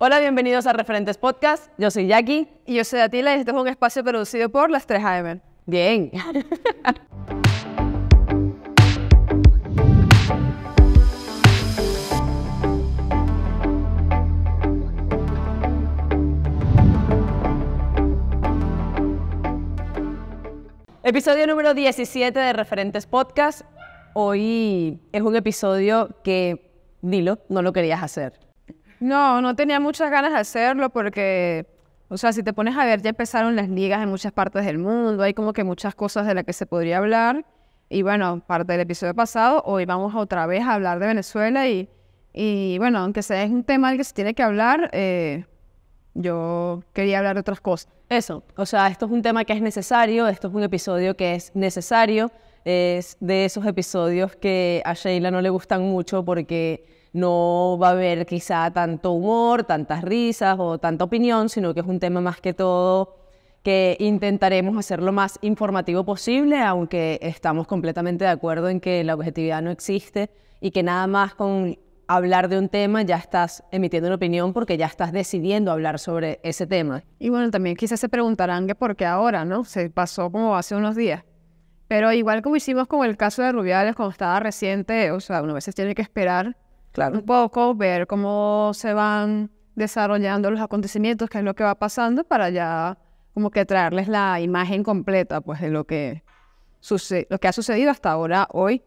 Hola, bienvenidos a Referentes Podcast. Yo soy Jackie. Y yo soy Atila y este es un espacio producido por las 3 AM. Bien. Episodio número 17 de Referentes Podcast. Hoy es un episodio que, dilo, no lo querías hacer. No tenía muchas ganas de hacerlo porque, si te pones a ver, ya empezaron las ligas en muchas partes del mundo, hay como que muchas cosas de las que se podría hablar. Y bueno, parte del episodio pasado, hoy vamos otra vez a hablar de Venezuela y bueno, aunque sea es un tema del que se tiene que hablar, yo quería hablar de otras cosas. Eso, esto es un tema que es necesario, esto es un episodio que es necesario, es de esos episodios que a Sheila no le gustan mucho porque no va a haber quizá tanto humor, tantas risas o tanta opinión, sino que es un tema más que todo que intentaremos hacer lo más informativo posible, aunque estamos completamente de acuerdo en que la objetividad no existe y que nada más con hablar de un tema ya estás emitiendo una opinión porque ya estás decidiendo hablar sobre ese tema. Y bueno, también quizás se preguntarán que por qué ahora, ¿no? Se pasó como hace unos días. Pero igual como hicimos con el caso de Rubiales cuando estaba reciente, uno a veces tiene que esperar un poco, ver cómo se van desarrollando los acontecimientos, qué es lo que va pasando, para ya como que traerles la imagen completa pues de lo que ha sucedido hasta ahora, hoy,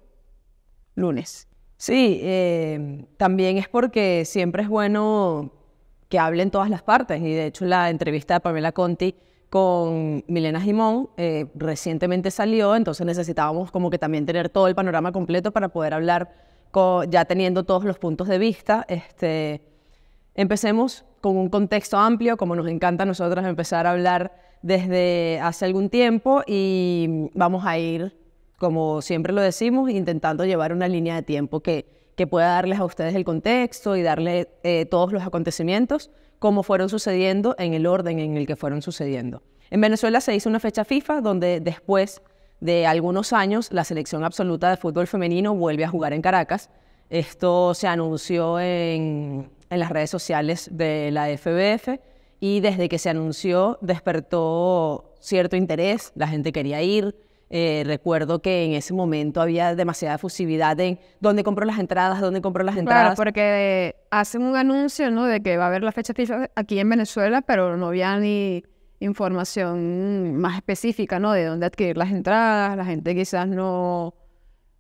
lunes. Sí, también es porque siempre es bueno que hablen todas las partes, y de hecho la entrevista de Pamela Conti con Milena Gimón recientemente salió, entonces necesitábamos como que también tener todo el panorama completo para poder hablar ya teniendo todos los puntos de vista. Empecemos con un contexto amplio, como nos encanta a nosotros empezar a hablar desde hace algún tiempo, y vamos a ir, como siempre lo decimos, intentando llevar una línea de tiempo que pueda darles a ustedes el contexto y darle todos los acontecimientos como fueron sucediendo en el orden en el que fueron sucediendo. En Venezuela se hizo una fecha FIFA donde después de algunos años la selección absoluta de fútbol femenino vuelve a jugar en Caracas. Esto se anunció en las redes sociales de la FBF y desde que se anunció despertó cierto interés, la gente quería ir. Recuerdo que en ese momento había demasiada efusividad en dónde compró las entradas, Claro, porque hacen un anuncio, ¿no?, de que va a haber la fecha FIFA aquí en Venezuela, pero no había ni información más específica, ¿no?, de dónde adquirir las entradas. La gente quizás no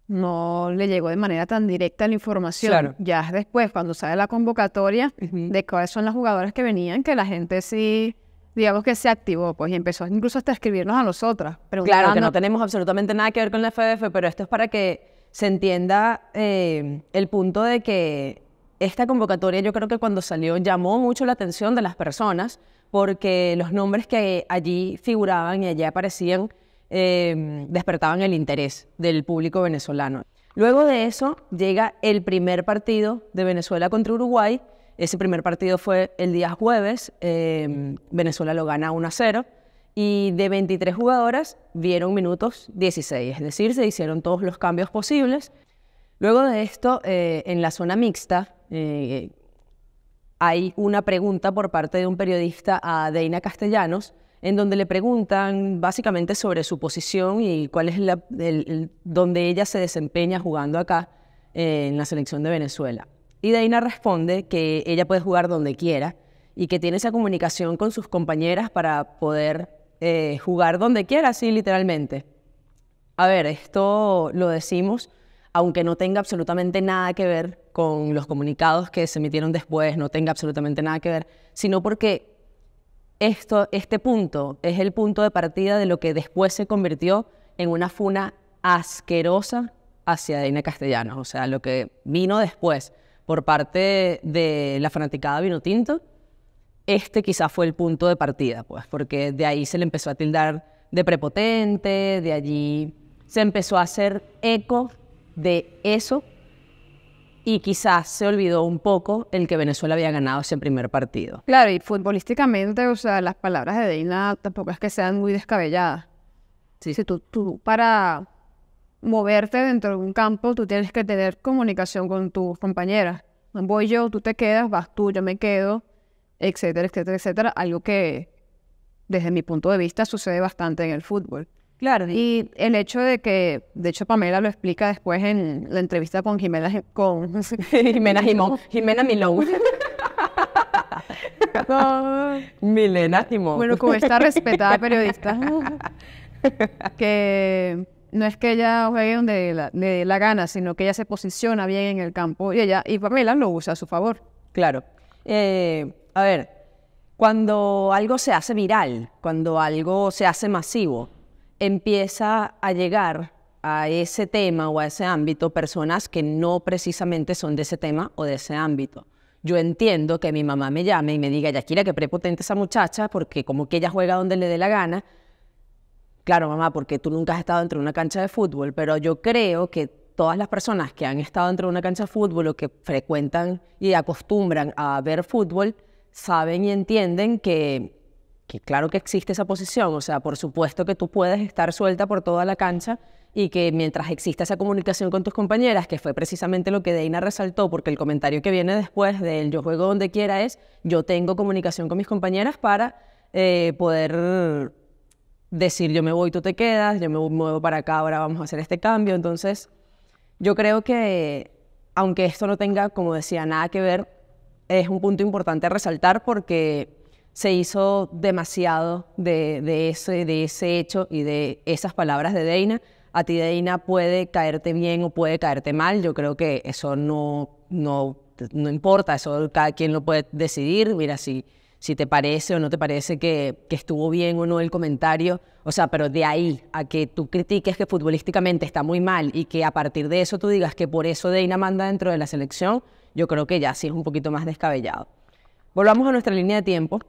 le llegó de manera tan directa la información. Claro. Ya después, cuando sale la convocatoria de cuáles son las jugadoras que venían, que la gente sí, digamos que se activó, pues, y empezó incluso hasta a escribirnos a nosotras. Claro, que no tenemos absolutamente nada que ver con la FBF, pero esto es para que se entienda el punto de que esta convocatoria, yo creo que cuando salió llamó mucho la atención de las personas, porque los nombres que allí figuraban y allí aparecían despertaban el interés del público venezolano. Luego de eso llega el primer partido de Venezuela contra Uruguay. Ese primer partido fue el día jueves. Venezuela lo gana 1-0 y de 23 jugadoras vieron minutos 16, es decir, se hicieron todos los cambios posibles. Luego de esto, en la zona mixta, hay una pregunta por parte de un periodista a Deina Castellanos, en donde le preguntan básicamente sobre su posición y cuál es donde ella se desempeña jugando acá en la selección de Venezuela. Y Deina responde que ella puede jugar donde quiera y que tiene esa comunicación con sus compañeras para poder jugar donde quiera, así literalmente. A ver, esto lo decimos aunque no tenga absolutamente nada que ver con los comunicados que se emitieron después, no tenga absolutamente nada que ver, sino porque este punto es el punto de partida de lo que después se convirtió en una funa asquerosa hacia Deina Castellanos. O sea, lo que vino después por parte de la fanaticada Vinotinto, quizás fue el punto de partida, pues, porque de ahí se le empezó a tildar de prepotente, de allí se empezó a hacer eco de eso y quizás se olvidó un poco el que Venezuela había ganado ese primer partido. Claro, y futbolísticamente, las palabras de Deina tampoco es que sean muy descabelladas. Sí. Si tú para moverte dentro de un campo, tú tienes que tener comunicación con tus compañeras. Voy yo, tú te quedas, vas tú, yo me quedo. etcétera, etcétera, etcétera. Algo que, desde mi punto de vista, sucede bastante en el fútbol. Claro. Y el hecho de que, de hecho, Pamela lo explica después en la entrevista con Jimena Milón. Milena Simón. Bueno, con esta respetada periodista, que no es que ella juegue donde le dé la gana, sino que ella se posiciona bien en el campo y Pamela lo usa a su favor. Claro. A ver, cuando algo se hace viral, cuando algo se hace masivo, empieza a llegar a ese tema o a ese ámbito personas que no precisamente son de ese tema o de ese ámbito. Yo entiendo que mi mamá me llame y me diga, Yakira, qué prepotente esa muchacha, porque como que ella juega donde le dé la gana. Claro, mamá, porque tú nunca has estado dentro de una cancha de fútbol, pero yo creo que todas las personas que han estado dentro de una cancha de fútbol o que frecuentan y acostumbran a ver fútbol, saben y entienden que claro que existe esa posición. O sea, por supuesto que tú puedes estar suelta por toda la cancha y que mientras exista esa comunicación con tus compañeras, que fue precisamente lo que Deina resaltó, porque el comentario que viene después del yo juego donde quiera es, yo tengo comunicación con mis compañeras para poder decir yo me voy, tú te quedas, yo me muevo para acá, ahora vamos a hacer este cambio. Entonces, yo creo que, aunque esto no tenga, como decía, nada que ver, es un punto importante a resaltar porque se hizo demasiado de ese hecho y de esas palabras de Deina. A ti, Deina, puede caerte bien o puede caerte mal. Yo creo que eso no importa, eso cada quien lo puede decidir. Mira, si te parece o no te parece que estuvo bien o no el comentario. O sea, pero de ahí a que tú critiques que futbolísticamente está muy mal y que a partir de eso tú digas que por eso Deina manda dentro de la selección, yo creo que ya sí es un poquito más descabellado. Volvamos a nuestra línea de tiempo.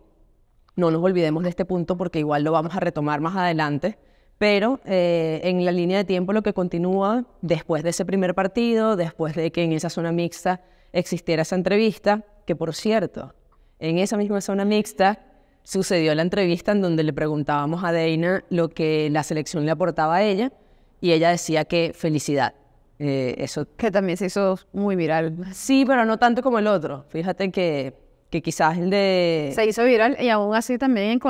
No nos olvidemos de este punto porque igual lo vamos a retomar más adelante. Pero en la línea de tiempo lo que continúa después de ese primer partido, después de que en esa zona mixta existiera esa entrevista, que por cierto, en esa misma zona mixta sucedió la entrevista en donde le preguntábamos a Deina lo que la selección le aportaba a ella y ella decía que felicidad. Eso que también se hizo muy viral. Sí, pero no tanto como el otro. Fíjate que quizás el de... Se hizo viral y aún así también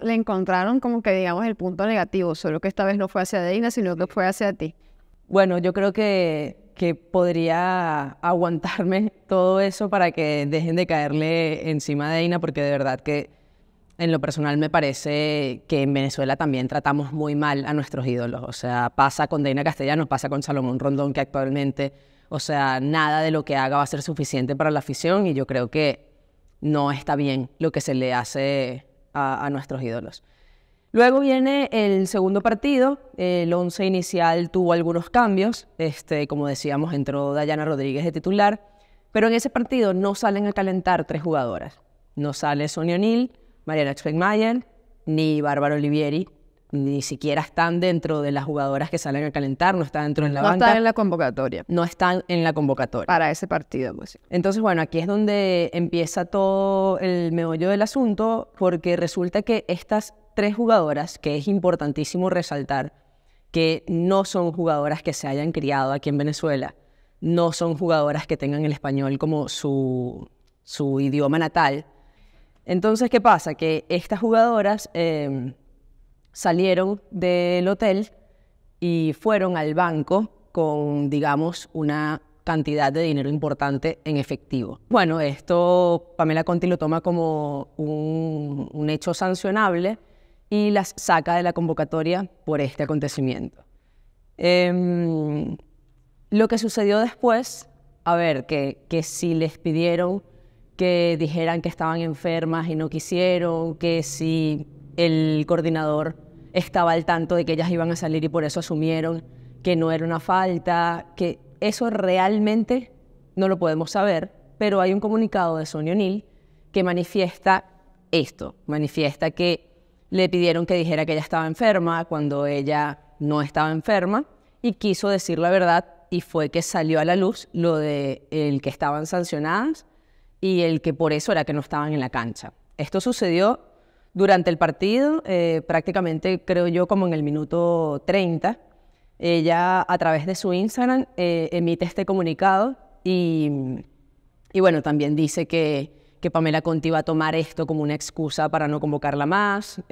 le encontraron como que digamos el punto negativo, solo que esta vez no fue hacia Deina, sino que fue hacia ti. Bueno, yo creo que podría aguantarme todo eso para que dejen de caerle encima a Deina, porque de verdad que en lo personal me parece que en Venezuela también tratamos muy mal a nuestros ídolos. O sea, pasa con Deina Castellanos, pasa con Salomón Rondón, que actualmente, o sea, nada de lo que haga va a ser suficiente para la afición y yo creo que no está bien lo que se le hace a nuestros ídolos. Luego viene el segundo partido, el 11 inicial tuvo algunos cambios, como decíamos entró Dayana Rodríguez de titular, pero en ese partido no salen a calentar 3 jugadoras. No sale Sonia O'Neill, Mariana Schweigmayer, ni Bárbara Olivieri, ni siquiera están dentro de las jugadoras que salen a calentar, no están dentro de la banca. No están en la convocatoria. No están en la convocatoria. Para ese partido, pues. Entonces, bueno, aquí es donde empieza todo el meollo del asunto, porque resulta que estas 3 jugadoras, que es importantísimo resaltar, que no son jugadoras que se hayan criado aquí en Venezuela, no son jugadoras que tengan el español como su idioma natal. Entonces, ¿qué pasa? Que estas jugadoras salieron del hotel y fueron al banco con, digamos, una cantidad de dinero importante en efectivo. Bueno, esto Pamela Conti lo toma como un hecho sancionable y las saca de la convocatoria por este acontecimiento. Lo que sucedió después, a ver, que si les pidieron que dijeran que estaban enfermas y no quisieron, que si el coordinador estaba al tanto de que ellas iban a salir y por eso asumieron que no era una falta, que eso realmente no lo podemos saber, pero hay un comunicado de Sonia O'Neill que manifiesta esto, manifiesta que le pidieron que dijera que ella estaba enferma cuando ella no estaba enferma y quiso decir la verdad y fue que salió a la luz lo de el que estaban sancionadas y el que por eso era que no estaban en la cancha. Esto sucedió durante el partido, prácticamente creo yo como en el minuto 30, ella a través de su Instagram emite este comunicado y bueno, también dice que que Pamela Conti va a tomar esto como una excusa para no convocarla más.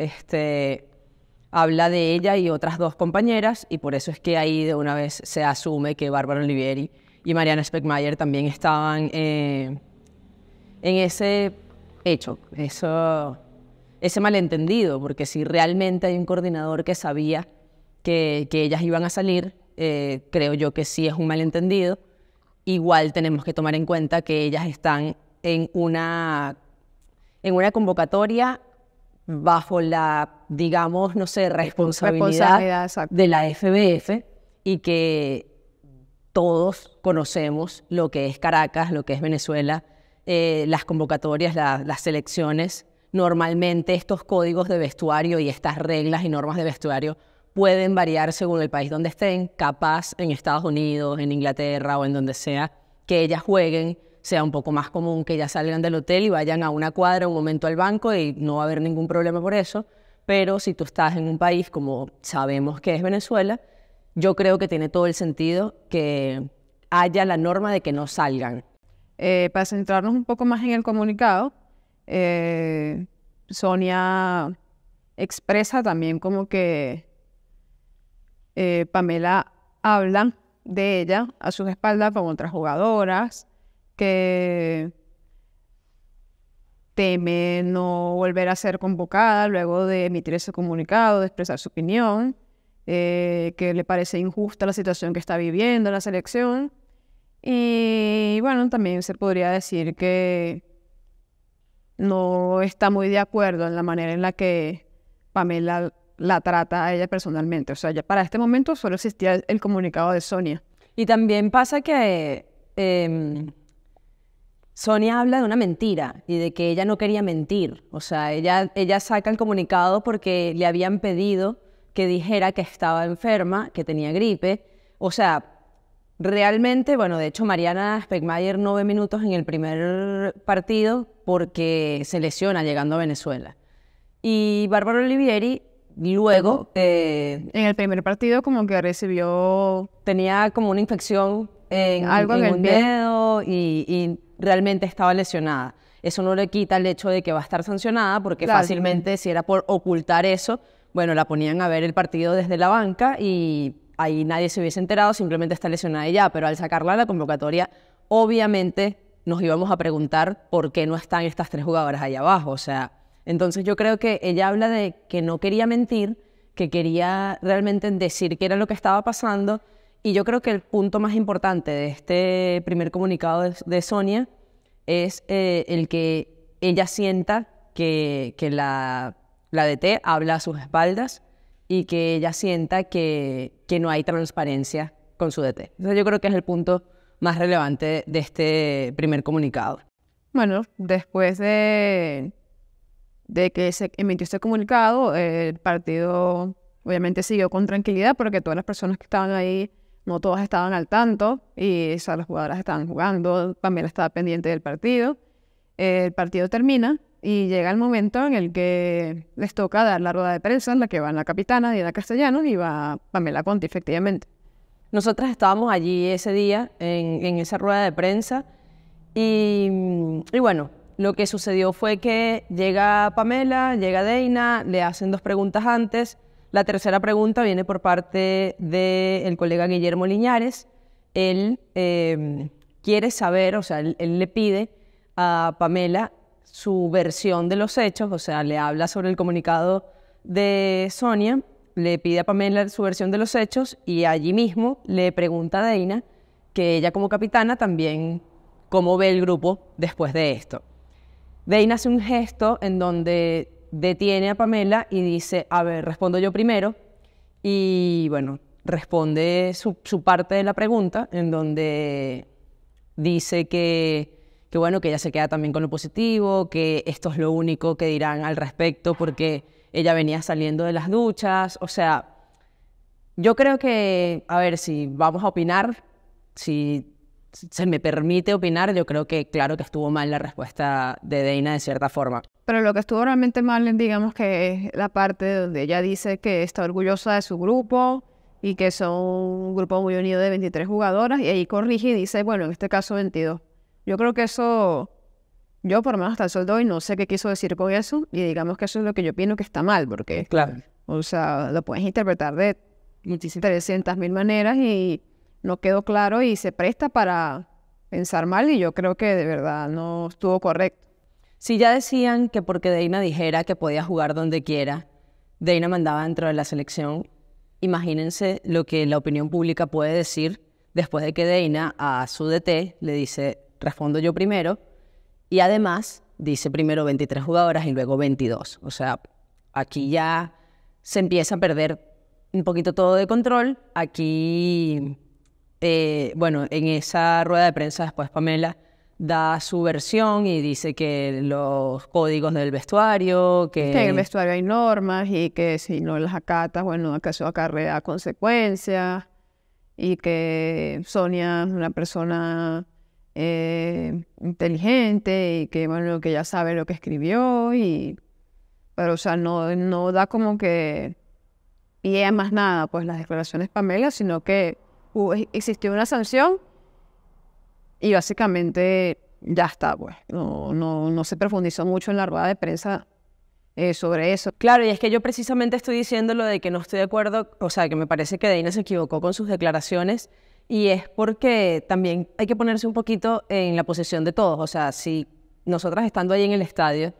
Habla de ella y otras 2 compañeras, y por eso es que ahí de una vez se asume que Bárbara Olivieri y Mariana Speckmayer también estaban en ese hecho, ese malentendido, porque si realmente hay un coordinador que sabía que ellas iban a salir, creo yo que sí es un malentendido. Igual tenemos que tomar en cuenta que ellas están en una convocatoria bajo la, digamos, no sé, responsabilidad de la FBF, y que todos conocemos lo que es Caracas, lo que es Venezuela, las convocatorias, las selecciones. Normalmente estos códigos de vestuario y estas reglas y normas de vestuario pueden variar según el país donde estén. Capaz en Estados Unidos, en Inglaterra o en donde sea que ellas jueguen, sea un poco más común que ellas salgan del hotel y vayan a una cuadra un momento al banco y no va a haber ningún problema por eso. Pero si tú estás en un país como sabemos que es Venezuela, yo creo que tiene todo el sentido que haya la norma de que no salgan. Para centrarnos un poco más en el comunicado, Sonia expresa también como que Pamela habla de ella a sus espaldas con otras jugadoras, que teme no volver a ser convocada luego de emitir ese comunicado, de expresar su opinión, que le parece injusta la situación que está viviendo la selección. Y bueno, también se podría decir que no está muy de acuerdo en la manera en la que Pamela la trata a ella personalmente. O sea, ya para este momento solo existía el comunicado de Sonia. Y también pasa que Sonia habla de una mentira y de que ella no quería mentir. O sea, ella saca el comunicado porque le habían pedido que dijera que estaba enferma, que tenía gripe. O sea, realmente, bueno, de hecho Mariana Speckmayer 9 minutos en el primer partido porque se lesiona llegando a Venezuela. Y Bárbara Olivieri luego... en el primer partido como que tenía como una infección en un dedo y realmente estaba lesionada. Eso no le quita el hecho de que va a estar sancionada, porque fácilmente, si era por ocultar eso, bueno, la ponían a ver el partido desde la banca y ahí nadie se hubiese enterado, simplemente está lesionada y ya. Pero al sacarla a la convocatoria, obviamente nos íbamos a preguntar por qué no están estas 3 jugadoras ahí abajo. O sea, entonces yo creo que ella habla de que no quería mentir, que quería realmente decir qué era lo que estaba pasando. Y yo creo que el punto más importante de este primer comunicado de Sonia es el que ella sienta que la DT habla a sus espaldas y que ella sienta que no hay transparencia con su DT. Entonces yo creo que es el punto más relevante de este primer comunicado. Bueno, después de que se emitió este comunicado, el partido obviamente siguió con tranquilidad porque todas las personas que estaban ahí, no todas estaban al tanto, y las jugadoras estaban jugando, Pamela estaba pendiente del partido. El partido termina y llega el momento en el que les toca dar la rueda de prensa, en la que va la capitana Diana Castellanos y va Pamela Conti, efectivamente. Nosotras estábamos allí ese día en esa rueda de prensa y bueno, lo que sucedió fue que llega Pamela, llega Deina, le hacen 2 preguntas antes. La tercera pregunta viene por parte del colega Guillermo Liñares. Él quiere saber, o sea, él le pide a Pamela su versión de los hechos, o sea, le habla sobre el comunicado de Sonia, le pide a Pamela su versión de los hechos y allí mismo le pregunta a Deina, que ella como capitana también, cómo ve el grupo después de esto. Deina hace un gesto en donde detiene a Pamela y dice, a ver, respondo yo primero, y bueno, responde su parte de la pregunta, en donde dice que bueno, que ella se queda también con lo positivo, que esto es lo único que dirán al respecto porque ella venía saliendo de las duchas. O sea, yo creo que, a ver, si vamos a opinar, si se me permite opinar, yo creo que claro que estuvo mal la respuesta de Deina de cierta forma. Pero lo que estuvo realmente mal, digamos, que es la parte donde ella dice que está orgullosa de su grupo y que son un grupo muy unido de 23 jugadoras, y ahí corrige y dice, bueno, en este caso 22. Yo creo que eso Yo por lo menos hasta el sol de hoy no sé qué quiso decir con eso, y digamos que eso es lo que yo opino que está mal, porque, claro, o sea, lo puedes interpretar de 300.000 maneras y no quedó claro y se presta para pensar mal, y yo creo que de verdad no estuvo correcto. Si ya decían que porque Deina dijera que podía jugar donde quiera, Deina mandaba dentro de la selección, imagínense lo que la opinión pública puede decir después de que Deina a su DT le dice, respondo yo primero, y además dice primero 23 jugadoras y luego 22. O sea, aquí ya se empieza a perder un poquito todo de control. Aquí, bueno, en esa rueda de prensa después Pamela da su versión y dice que los códigos del vestuario, que en el vestuario hay normas y que si no las acatas, bueno, acaso acarrea consecuencias, y que Sonia es una persona inteligente y que, bueno, que ya sabe lo que escribió, pero, o sea, no da como que pie a más nada, pues, las declaraciones Pamela, sino que existió una sanción y básicamente ya está, pues. No se profundizó mucho en la rueda de prensa sobre eso. Claro, y es que yo precisamente estoy diciendo lo de que no estoy de acuerdo, o sea, que me parece que Deina se equivocó con sus declaraciones, y es porque también hay que ponerse un poquito en la posición de todos. O sea, si nosotras estando ahí en el estadio,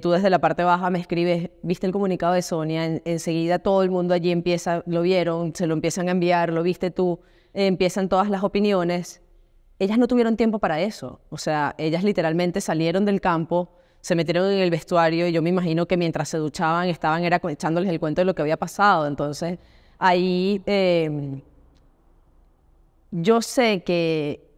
tú desde la parte baja me escribes, viste el comunicado de Sonia, enseguida todo el mundo allí empieza, lo vieron, se lo empiezan a enviar, lo viste tú, empiezan todas las opiniones. Ellas no tuvieron tiempo para eso. O sea, ellas literalmente salieron del campo, se metieron en el vestuario, y yo me imagino que mientras se duchaban estaban echándoles el cuento de lo que había pasado. Entonces, ahí yo sé que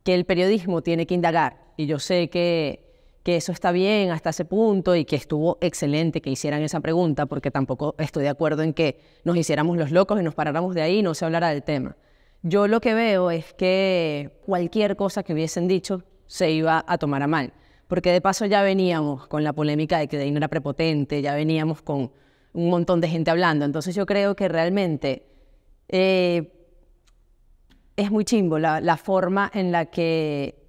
el periodismo tiene que indagar, y yo sé que eso está bien hasta ese punto y que estuvo excelente que hicieran esa pregunta, porque tampoco estoy de acuerdo en que nos hiciéramos los locos y nos paráramos de ahí y no se hablara del tema. Yo lo que veo es que cualquier cosa que hubiesen dicho se iba a tomar a mal, porque de paso ya veníamos con la polémica de que Deina era prepotente, ya veníamos con un montón de gente hablando. Entonces yo creo que realmente es muy chimbo la forma en la que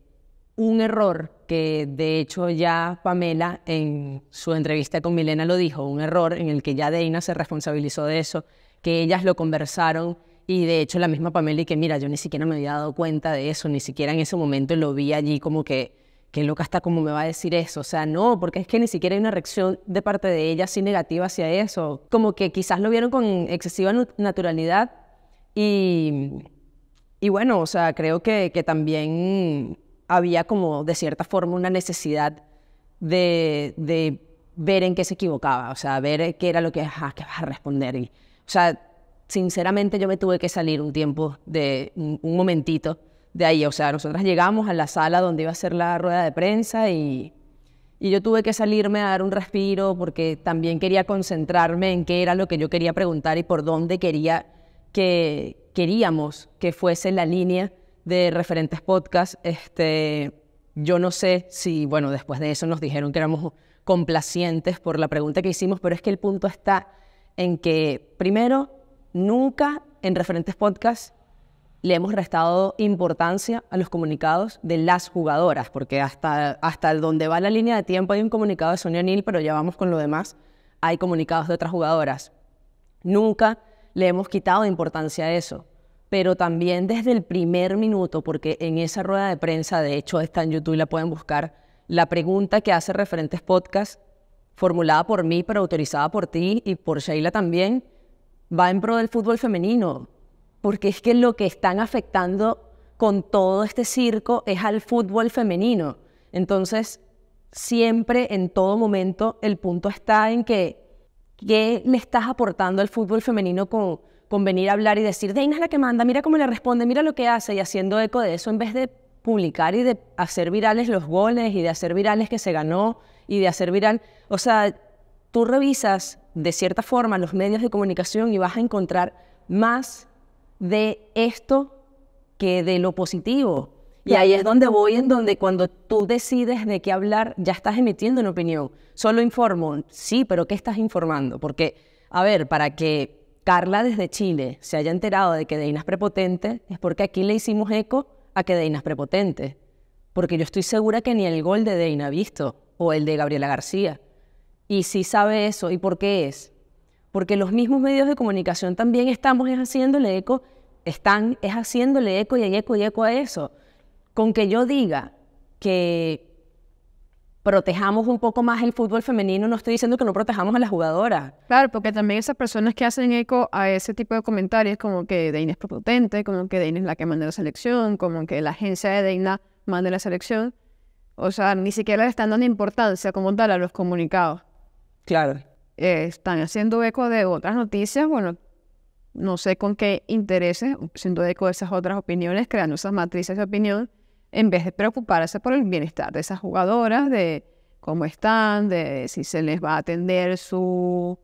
un error, que de hecho ya Pamela en su entrevista con Milena lo dijo, un error en el que ya Deina se responsabilizó de eso, que ellas lo conversaron, y de hecho la misma Pamela, y que mira, yo ni siquiera me había dado cuenta de eso, ni siquiera en ese momento lo vi allí como que, qué loca está, como me va a decir eso. O sea, no, porque es que ni siquiera hay una reacción de parte de ella así negativa hacia eso, como que quizás lo vieron con excesiva naturalidad. Y bueno, o sea, creo que también había como de cierta forma una necesidad de ver en qué se equivocaba, o sea, ver qué era lo que vas a responder. O sea, sinceramente yo me tuve que salir un tiempo, un momentito de ahí. O sea, nosotras llegamos a la sala donde iba a ser la rueda de prensa, y yo tuve que salirme a dar un respiro, porque también quería concentrarme en qué era lo que yo quería preguntar y por dónde queríamos que fuese la línea de Referentes Podcast. Yo no sé si, bueno, después de eso nos dijeron que éramos complacientes por la pregunta que hicimos, pero es que el punto está en que, primero, nunca en Referentes Podcast le hemos restado importancia a los comunicados de las jugadoras, porque hasta donde va la línea de tiempo hay un comunicado de Sonia O'Neill, pero ya vamos con lo demás, hay comunicados de otras jugadoras. Nunca le hemos quitado importancia a eso, pero también desde el primer minuto, porque en esa rueda de prensa, de hecho está en YouTube y la pueden buscar, la pregunta que hace Referentes Podcast, formulada por mí, pero autorizada por ti y por Sheila también, va en pro del fútbol femenino, porque es que lo que están afectando con todo este circo es al fútbol femenino. Entonces, siempre, en todo momento, el punto está en que ¿qué le estás aportando al fútbol femenino con venir a hablar y decir, Deina es la que manda, mira cómo le responde, mira lo que hace, y haciendo eco de eso en vez de publicar y de hacer virales los goles y de hacer virales que se ganó y de hacer viral? O sea, tú revisas de cierta forma los medios de comunicación y vas a encontrar más de esto que de lo positivo. Y ahí es donde voy, en donde cuando tú decides de qué hablar, ya estás emitiendo una opinión. Solo informo, sí, pero ¿qué estás informando? Porque, a ver, para que Carla desde Chile se haya enterado de que Deina es prepotente, es porque aquí le hicimos eco a que Deina es prepotente. porque yo estoy segura que ni el gol de Deina ha visto, o el de Gabriela García. Y sí sabe eso. ¿Y por qué es? Porque los mismos medios de comunicación también están haciéndole eco y eco a eso. Con que yo diga que protejamos un poco más el fútbol femenino, no estoy diciendo que no protejamos a las jugadoras. Claro, porque también esas personas que hacen eco a ese tipo de comentarios, como que Deina es prepotente, como que Deina es la que manda la selección, como que la agencia de Deina manda la selección, o sea, ni siquiera le están dando importancia como tal a los comunicados. Claro. Están haciendo eco de otras noticias, bueno, no sé con qué intereses, haciendo eco de esas otras opiniones, creando esas matrices de opinión, en vez de preocuparse por el bienestar de esas jugadoras, de cómo están, de si se les va a atender sus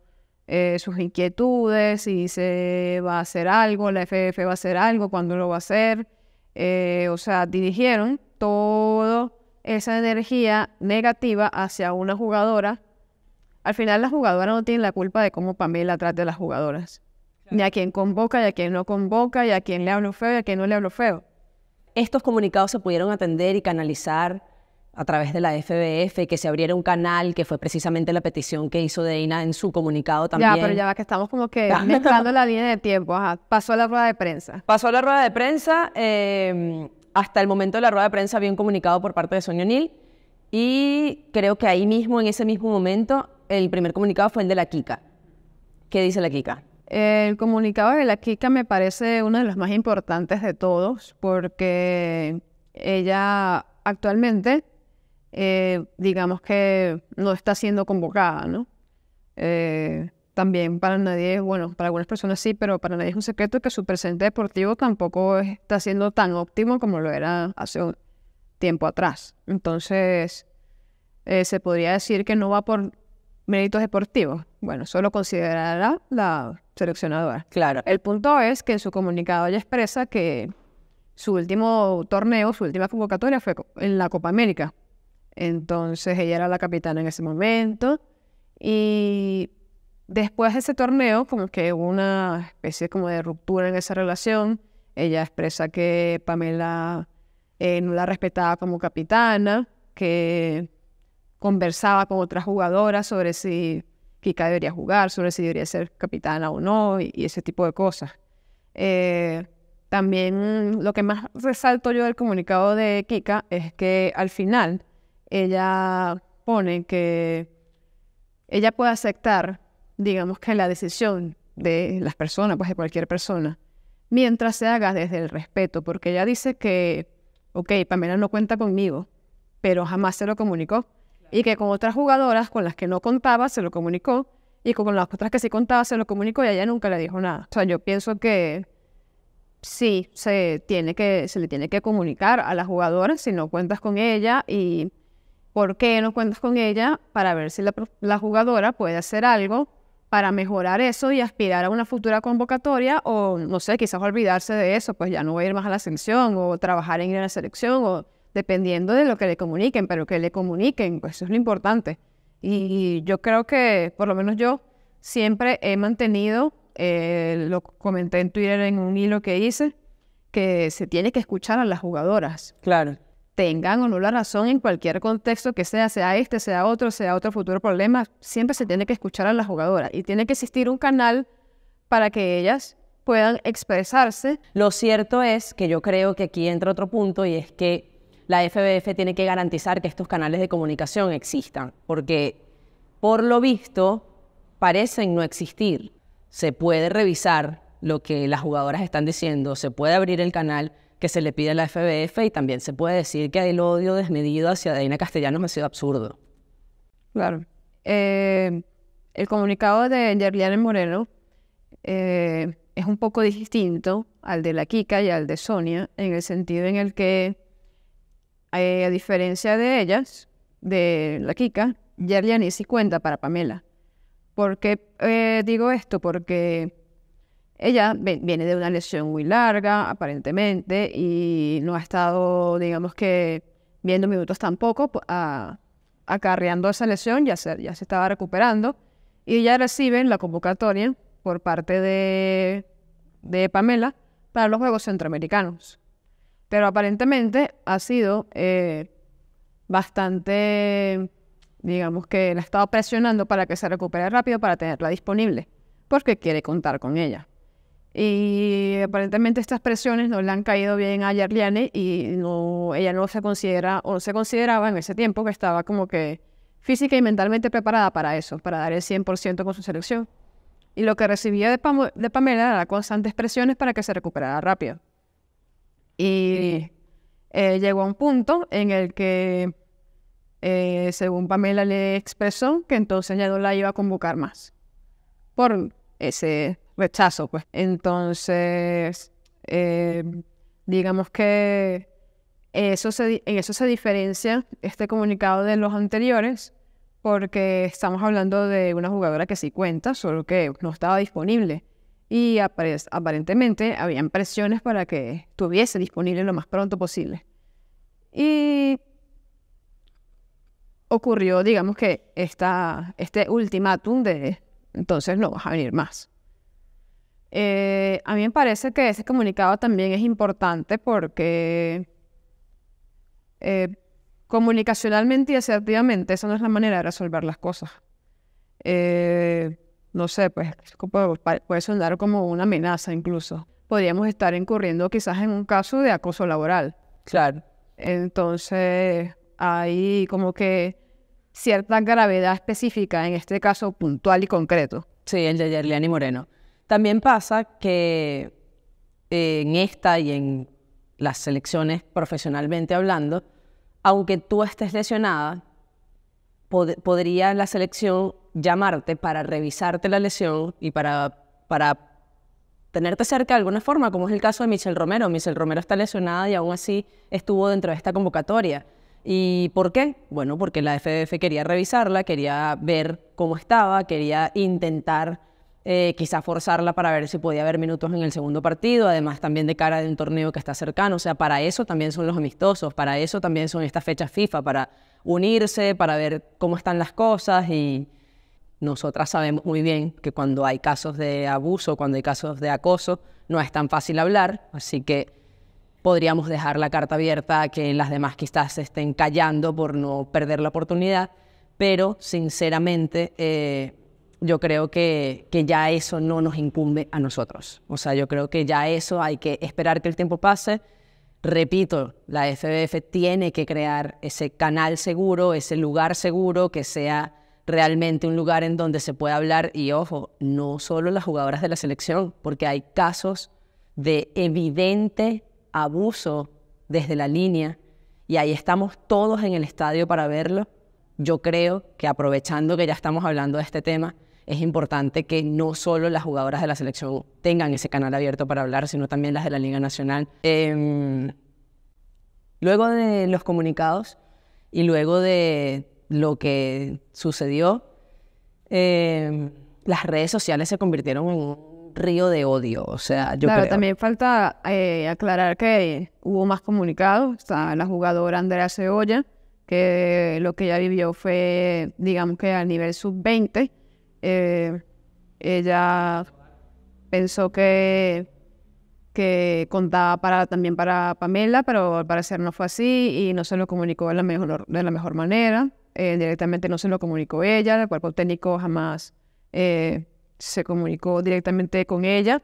inquietudes, si se va a hacer algo, la FF va a hacer algo, cuándo lo va a hacer. O sea, dirigieron toda esa energía negativa hacia una jugadora. Al final la jugadora no tiene la culpa de cómo Pamela trate a las jugadoras. Claro. Ni a quien convoca, y a quien no convoca, y a quien le hablo feo, y a quien no le hablo feo. Estos comunicados se pudieron atender y canalizar a través de la FBF, que se abriera un canal, que fue precisamente la petición que hizo Deina en su comunicado también. Ya, pero ya va que estamos como que mezclando la línea de tiempo. Ajá, pasó la rueda de prensa. Pasó la rueda de prensa. Hasta el momento de la rueda de prensa había un comunicado por parte de Sonia O'Neill y creo que ahí mismo, en ese mismo momento, el primer comunicado fue el de la Kika. ¿Qué dice la Kika? El comunicado de la Kika me parece uno de los más importantes de todos porque ella actualmente, digamos que no está siendo convocada, ¿no? También para nadie, bueno, para algunas personas sí, pero para nadie es un secreto que su presente deportivo tampoco está siendo tan óptimo como lo era hace un tiempo atrás. Entonces, se podría decir que no va por méritos deportivos. Bueno, eso lo considerará la seleccionadora. Claro. El punto es que en su comunicado ella expresa que su último torneo, su última convocatoria fue en la Copa América. Entonces ella era la capitana en ese momento y después de ese torneo como que hubo una especie como de ruptura en esa relación. Ella expresa que Pamela no la respetaba como capitana, que conversaba con otras jugadoras sobre si Kika debería jugar, sobre si debería ser capitana o no, y ese tipo de cosas. También lo que más resalto yo del comunicado de Kika es que al final ella pone que ella puede aceptar, digamos que la decisión de las personas, pues de cualquier persona, mientras se haga desde el respeto, porque ella dice que, ok, Pamela no cuenta conmigo, pero jamás se lo comunicó. Y que con otras jugadoras con las que no contaba se lo comunicó, y con las otras que sí contaba se lo comunicó y a ella nunca le dijo nada. O sea, yo pienso que sí, se le tiene que comunicar a las jugadoras si no cuentas con ella y por qué no cuentas con ella, para ver si la jugadora puede hacer algo para mejorar eso y aspirar a una futura convocatoria o, no sé, quizás olvidarse de eso, pues ya no voy a ir más a la selección o trabajar en ir a la selección o dependiendo de lo que le comuniquen, pero que le comuniquen, pues eso es lo importante. Y yo creo que, por lo menos yo, siempre he mantenido, lo comenté en Twitter en un hilo que hice, que se tiene que escuchar a las jugadoras. Claro. Tengan o no la razón en cualquier contexto que sea este, sea otro futuro problema, siempre se tiene que escuchar a las jugadoras. Y tiene que existir un canal para que ellas puedan expresarse. Lo cierto es que yo creo que aquí entra otro punto y es que la FBF tiene que garantizar que estos canales de comunicación existan, porque por lo visto parecen no existir. Se puede revisar lo que las jugadoras están diciendo, se puede abrir el canal que se le pide a la FBF y también se puede decir que el odio desmedido hacia Deina Castellanos ha sido absurdo. Claro. El comunicado de Yerliana Moreno es un poco distinto al de la Kika y al de Sonia, en el sentido en el que a diferencia de ellas, de la Kika, Yerliana sí cuenta para Pamela. ¿Por qué digo esto? Porque ella viene de una lesión muy larga, aparentemente, y no ha estado, digamos que, viendo minutos tampoco, acarreando esa lesión, ya se estaba recuperando, y ya reciben la convocatoria por parte de Pamela para los Juegos Centroamericanos. Pero aparentemente ha sido bastante, digamos que la ha estado presionando para que se recupere rápido para tenerla disponible, porque quiere contar con ella. Y aparentemente estas presiones no le han caído bien a Yarliane y ella no se considera o no se consideraba en ese tiempo que estaba como que física y mentalmente preparada para eso, para dar el 100% con su selección. Y lo que recibía de Pamela era constantes presiones para que se recuperara rápido. Y llegó a un punto en el que, según Pamela le expresó, que entonces ya no la iba a convocar más por ese rechazo, pues. Entonces, digamos que en eso se diferencia este comunicado de los anteriores, porque estamos hablando de una jugadora que sí cuenta, solo que no estaba disponible. Y aparentemente habían presiones para que estuviese disponible lo más pronto posible. Y ocurrió, digamos que este ultimátum de entonces no vas a venir más. A mí me parece que ese comunicado también es importante porque comunicacionalmente y asertivamente esa no es la manera de resolver las cosas. No sé, pues puede sonar como una amenaza incluso. Podríamos estar incurriendo quizás en un caso de acoso laboral. Claro. Entonces hay como que cierta gravedad específica en este caso puntual y concreto. Sí, el de Yarliane Moreno. También pasa que en esta y en las selecciones profesionalmente hablando, aunque tú estés lesionada, podría la selección llamarte para revisarte la lesión y para tenerte cerca de alguna forma, como es el caso de Michelle Romero. Michelle Romero está lesionada y aún así estuvo dentro de esta convocatoria. ¿Y por qué? Bueno, porque la FBF quería revisarla, quería ver cómo estaba, quería intentar quizá forzarla para ver si podía haber minutos en el segundo partido, además también de cara de un torneo que está cercano. O sea, para eso también son los amistosos, para eso también son estas fechas FIFA, para unirse, para ver cómo están las cosas. Y nosotras sabemos muy bien que cuando hay casos de abuso, cuando hay casos de acoso, no es tan fácil hablar, así que podríamos dejar la carta abierta a que las demás quizás se estén callando por no perder la oportunidad, pero sinceramente yo creo que ya eso no nos incumbe a nosotros. O sea, yo creo que ya eso hay que esperar que el tiempo pase. Repito, la FBF tiene que crear ese canal seguro, ese lugar seguro, que sea realmente un lugar en donde se pueda hablar. Y ojo, no solo las jugadoras de la selección, porque hay casos de evidente abuso desde la línea y ahí estamos todos en el estadio para verlo. Yo creo que aprovechando que ya estamos hablando de este tema, es importante que no solo las jugadoras de la selección tengan ese canal abierto para hablar, sino también las de la Liga Nacional. Luego de los comunicados y luego de lo que sucedió, las redes sociales se convirtieron en un río de odio. O sea, yo claro, creo. También falta aclarar que hubo más comunicados. Está la jugadora Andrea Cebolla, que lo que ella vivió fue, digamos que a nivel sub-20. Ella pensó que contaba también para Pamela, pero al parecer no fue así y no se lo comunicó de la mejor manera. Directamente no se lo comunicó ella, el cuerpo técnico jamás se comunicó directamente con ella.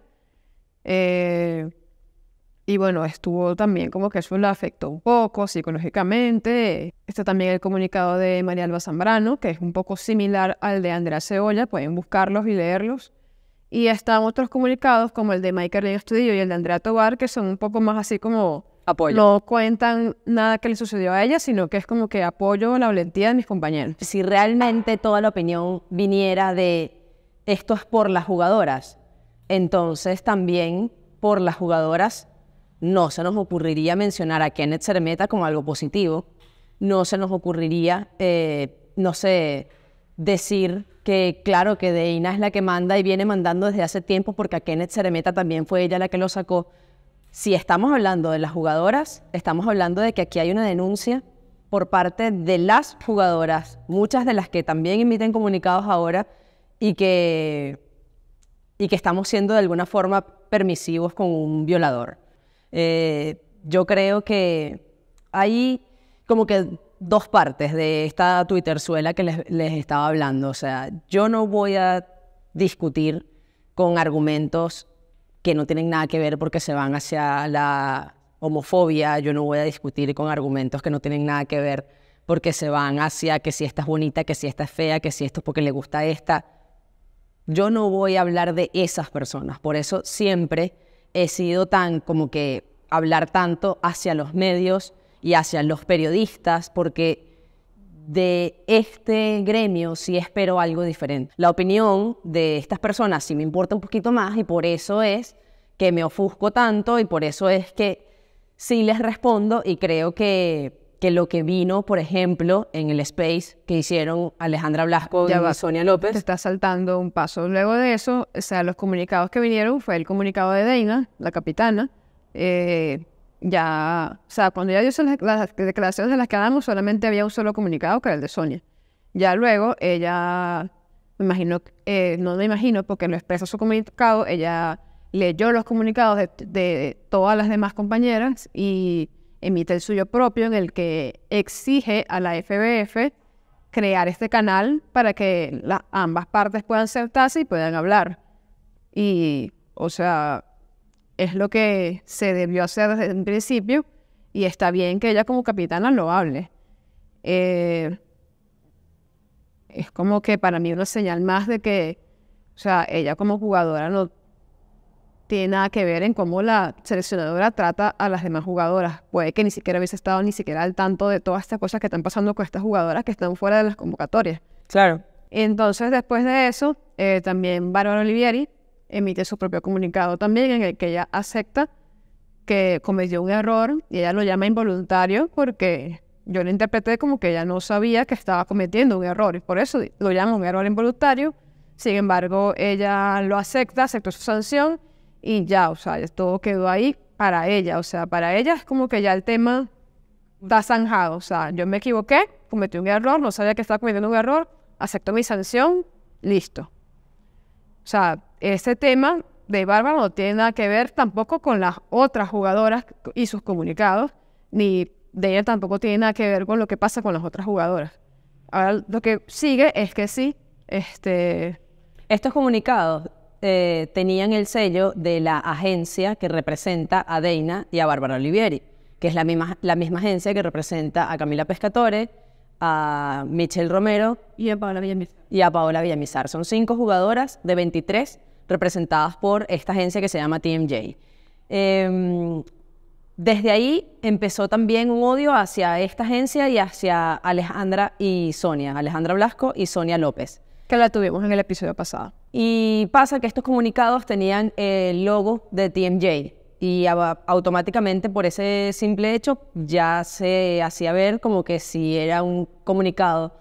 Y bueno, estuvo también como que eso la afectó un poco psicológicamente. Está también el comunicado de María Alba Zambrano, que es un poco similar al de Andrea Cebolla, pueden buscarlos y leerlos. Y están otros comunicados como el de Michael Estudillo y el de Andrea Tobar, que son un poco más así como apoyo. No cuentan nada que le sucedió a ella, sino que es como que apoyo la valentía de mis compañeros. Si realmente toda la opinión viniera de esto es por las jugadoras, entonces también por las jugadoras no se nos ocurriría mencionar a Kenneth Sermeta como algo positivo, no se nos ocurriría, no sé, decir que claro que Deina es la que manda y viene mandando desde hace tiempo porque a Kenneth Sermeta también fue ella la que lo sacó. Si estamos hablando de las jugadoras, estamos hablando de que aquí hay una denuncia por parte de las jugadoras, muchas de las que también emiten comunicados ahora y que estamos siendo de alguna forma permisivos con un violador. yo creo que hay como que dos partes de esta Twitterzuela que les estaba hablando. O sea, yo no voy a discutir con argumentos que no tienen nada que ver porque se van hacia la homofobia. Yo no voy a discutir con argumentos que no tienen nada que ver porque se van hacia que si esta es bonita, que si esta es fea, que si esto es porque le gusta a esta. Yo no voy a hablar de esas personas. Por eso siempre he sido tan como que hablar tanto hacia los medios y hacia los periodistas, porque de este gremio sí espero algo diferente. La opinión de estas personas sí me importa un poquito más y por eso es que me ofusco tanto y por eso es que sí les respondo y creo que lo que vino, por ejemplo, en el space que hicieron Alejandra Blasco y Sonia López. Te está saltando un paso. Luego de eso, o sea, los comunicados que vinieron fue el comunicado de Dana, la capitana. Ya, o sea, cuando ella dio las declaraciones de las que hablamos, solamente había un solo comunicado, que era el de Sonia. Ya luego, ella, no me imagino, porque lo expresa su comunicado, ella leyó los comunicados de todas las demás compañeras y emite el suyo propio en el que exige a la FBF crear este canal para que ambas partes puedan sentarse y puedan hablar. Y, o sea, es lo que se debió hacer desde un principio y está bien que ella como capitana lo hable. Es como que para mí una señal más de que, o sea, ella como jugadora no tiene nada que ver en cómo la seleccionadora trata a las demás jugadoras. Puede que ni siquiera hubiese estado ni siquiera al tanto de todas estas cosas que están pasando con estas jugadoras que están fuera de las convocatorias. Claro. Entonces, después de eso, también Bárbara Olivieri emite su propio comunicado también en el que ella acepta que cometió un error y ella lo llama involuntario porque yo lo interpreté como que ella no sabía que estaba cometiendo un error y por eso lo llama un error involuntario. Sin embargo, ella lo aceptó su sanción y ya, o sea, todo quedó ahí para ella. O sea, para ella es como que ya el tema está zanjado. O sea, yo me equivoqué, cometí un error, no sabía que estaba cometiendo un error, acepto mi sanción, listo. O sea, ese tema de Bárbara no tiene nada que ver tampoco con las otras jugadoras y sus comunicados, ni de ella tampoco tiene nada que ver con lo que pasa con las otras jugadoras. Ahora, lo que sigue es que sí, estos comunicados tenían el sello de la agencia que representa a Dana y a Bárbara Olivieri, que es la misma agencia que representa a Camila Pescatore, a Michelle Romero y a Paola Villamizar. Son 5 jugadoras de 23 representadas por esta agencia que se llama TMJ. Desde ahí empezó también un odio hacia esta agencia y hacia Alejandra Blasco y Sonia López. Que la tuvimos en el episodio pasado. Y pasa que estos comunicados tenían el logo de TMJ y automáticamente por ese simple hecho ya se hacía ver como que si era un comunicado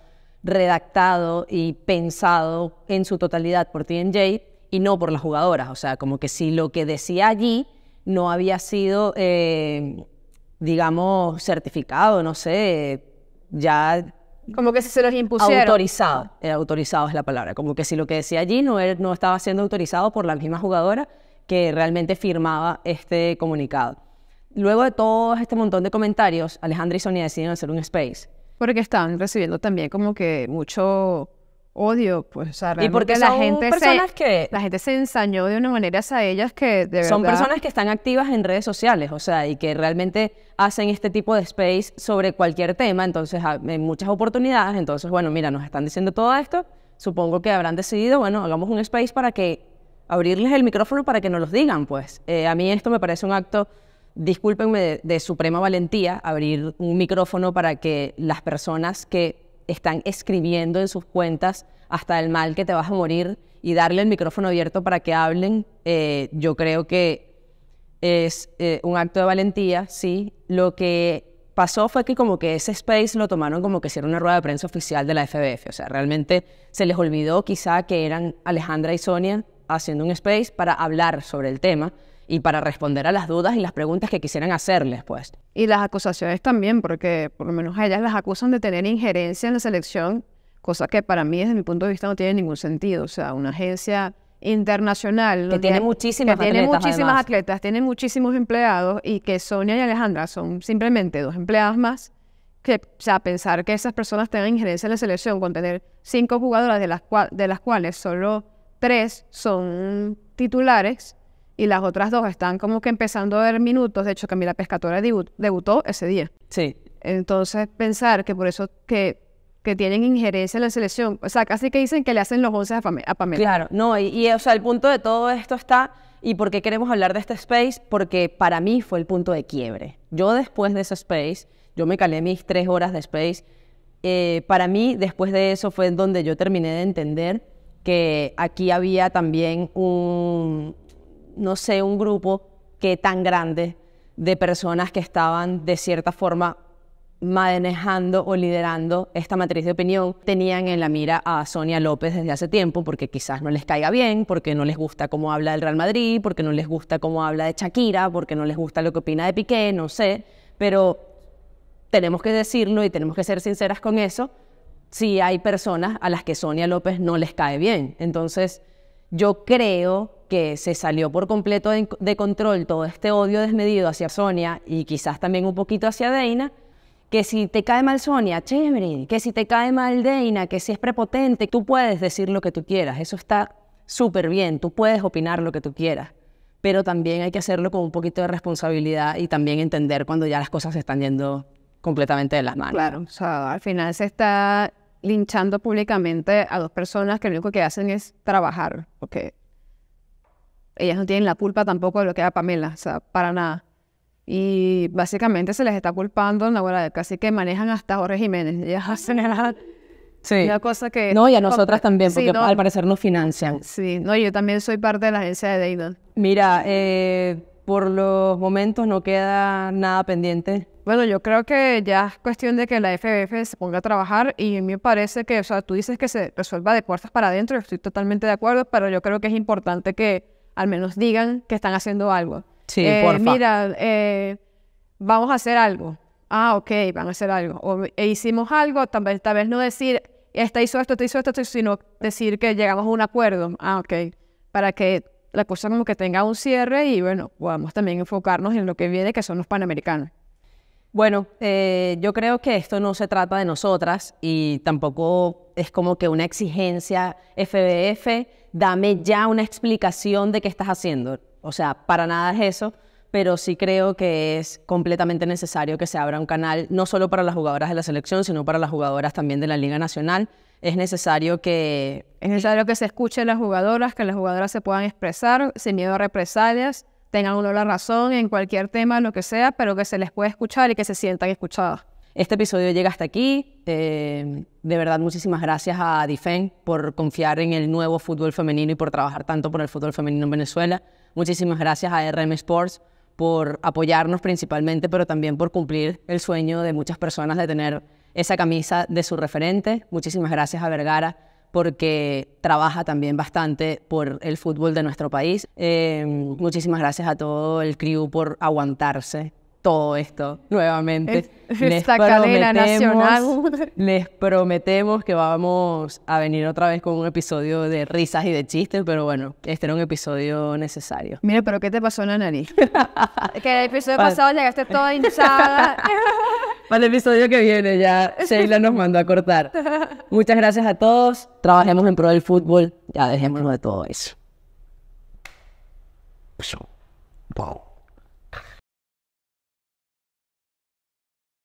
redactado y pensado en su totalidad por TMJ y no por las jugadoras. O sea, como que si lo que decía allí no había sido, digamos, certificado, no sé, ya... Como que si se los impusieron. Autorizado es la palabra. Como que si lo que decía allí no estaba siendo autorizado por la misma jugadora que realmente firmaba este comunicado. Luego de todo este montón de comentarios, Alejandra y Sonia deciden hacer un space. Porque estaban recibiendo también como que mucho odio, pues, o sea, y porque la gente se ensañó de una manera hacia ellas que de verdad... Son personas que están activas en redes sociales, o sea, y que realmente hacen este tipo de space sobre cualquier tema, entonces, en muchas oportunidades, entonces, bueno, mira, nos están diciendo todo esto, supongo que habrán decidido, bueno, hagamos un space para que abrirles el micrófono para que nos los digan, pues. A mí esto me parece un acto, discúlpenme, de suprema valentía, abrir un micrófono para que las personas que están escribiendo en sus cuentas hasta el mal que te vas a morir y darle el micrófono abierto para que hablen. Yo creo que es un acto de valentía, sí. Lo que pasó fue que como que ese space lo tomaron como que si era una rueda de prensa oficial de la FBF. O sea, realmente se les olvidó quizá que eran Alejandra y Sonia haciendo un space para hablar sobre el tema y para responder a las dudas y las preguntas que quisieran hacerles, pues. Y las acusaciones también, porque por lo menos a ellas las acusan de tener injerencia en la selección, cosa que para mí, desde mi punto de vista, no tiene ningún sentido. O sea, una agencia internacional. Que tiene muchísimas atletas, tiene muchísimos empleados, y que Sonia y Alejandra son simplemente 2 empleadas más, que, o sea, pensar que esas personas tengan injerencia en la selección con tener 5 jugadoras de las cuales solo 3 son titulares y las otras 2 están como que empezando a ver minutos. De hecho, Camila Pescatore debutó ese día. Sí. Entonces, pensar que por eso que tienen injerencia en la selección, o sea, casi que dicen que le hacen los 11 a Pamela. Claro, no, o sea, el punto de todo esto está, ¿y por qué queremos hablar de este space? Porque para mí fue el punto de quiebre. Yo después de ese space, yo me calé mis 3 horas de space, para mí después de eso fue donde yo terminé de entender que aquí había también un grupo que tan grande de personas que estaban de cierta forma manejando o liderando esta matriz de opinión. Tenían en la mira a Sonia López desde hace tiempo, porque quizás no les caiga bien, porque no les gusta cómo habla del Real Madrid, porque no les gusta cómo habla de Shakira, porque no les gusta lo que opina de Piqué, no sé, pero tenemos que decirlo y tenemos que ser sinceras con eso. Si hay personas a las que Sonia López no les cae bien. Entonces, yo creo que se salió por completo de control todo este odio desmedido hacia Sonia y quizás también un poquito hacia Deina, que si te cae mal Sonia, chévere, que si te cae mal Deina, que si es prepotente, tú puedes decir lo que tú quieras, eso está súper bien, tú puedes opinar lo que tú quieras, pero también hay que hacerlo con un poquito de responsabilidad y también entender cuando ya las cosas se están yendo completamente de las manos. Claro, o sea, al final se está linchando públicamente a 2 personas que lo único que hacen es trabajar, porque ellas no tienen la culpa tampoco de lo que haga Pamela, o sea, para nada. Y básicamente se les está culpando, casi que manejan hasta Jorge Jiménez. Ellas hacen una cosa que... No, y a nosotras también, porque al parecer nos financian. Sí, no, yo también soy parte de la agencia de Deina. Mira, por los momentos no queda nada pendiente. Bueno, yo creo que ya es cuestión de que la FBF se ponga a trabajar, y a mí me parece que, o sea, tú dices que se resuelva de puertas para adentro, yo estoy totalmente de acuerdo, pero yo creo que es importante que al menos digan que están haciendo algo. Sí, porfa. Mira, vamos a hacer algo. Ah, ok, van a hacer algo. O hicimos algo, tal vez no decir, esta hizo esto, sino decir que llegamos a un acuerdo. Ah, ok. Para que la cosa como que tenga un cierre y, bueno, podamos también enfocarnos en lo que viene, que son los Panamericanos. Bueno, yo creo que esto no se trata de nosotras y tampoco es como que una exigencia FBF, dame ya una explicación de qué estás haciendo. O sea, para nada es eso, pero sí creo que es completamente necesario que se abra un canal, no solo para las jugadoras de la selección, sino para las jugadoras también de la Liga Nacional. Es necesario que se escuche a las jugadoras, que las jugadoras se puedan expresar sin miedo a represalias, tengan o no la razón en cualquier tema, lo que sea, pero que se les pueda escuchar y que se sientan escuchadas. Este episodio llega hasta aquí. De verdad, muchísimas gracias a Difen por confiar en el nuevo fútbol femenino y por trabajar tanto por el fútbol femenino en Venezuela. Muchísimas gracias a RM Sports por apoyarnos principalmente, pero también por cumplir el sueño de muchas personas de tener esa camisa de su referente. Muchísimas gracias a Vergara, porque trabaja también bastante por el fútbol de nuestro país. Muchísimas gracias a todo el crew por aguantarse todo esto nuevamente. Esta cadena nacional. Les prometemos que vamos a venir otra vez con un episodio de risas y de chistes, pero bueno, este era un episodio necesario. Mira, pero ¿qué te pasó en la nariz? Que el episodio pasado llegaste toda hinchada. Para el episodio que viene ya Sheila nos mandó a cortar. Muchas gracias a todos. Trabajemos en pro del fútbol. Ya dejémonos de todo eso. Wow.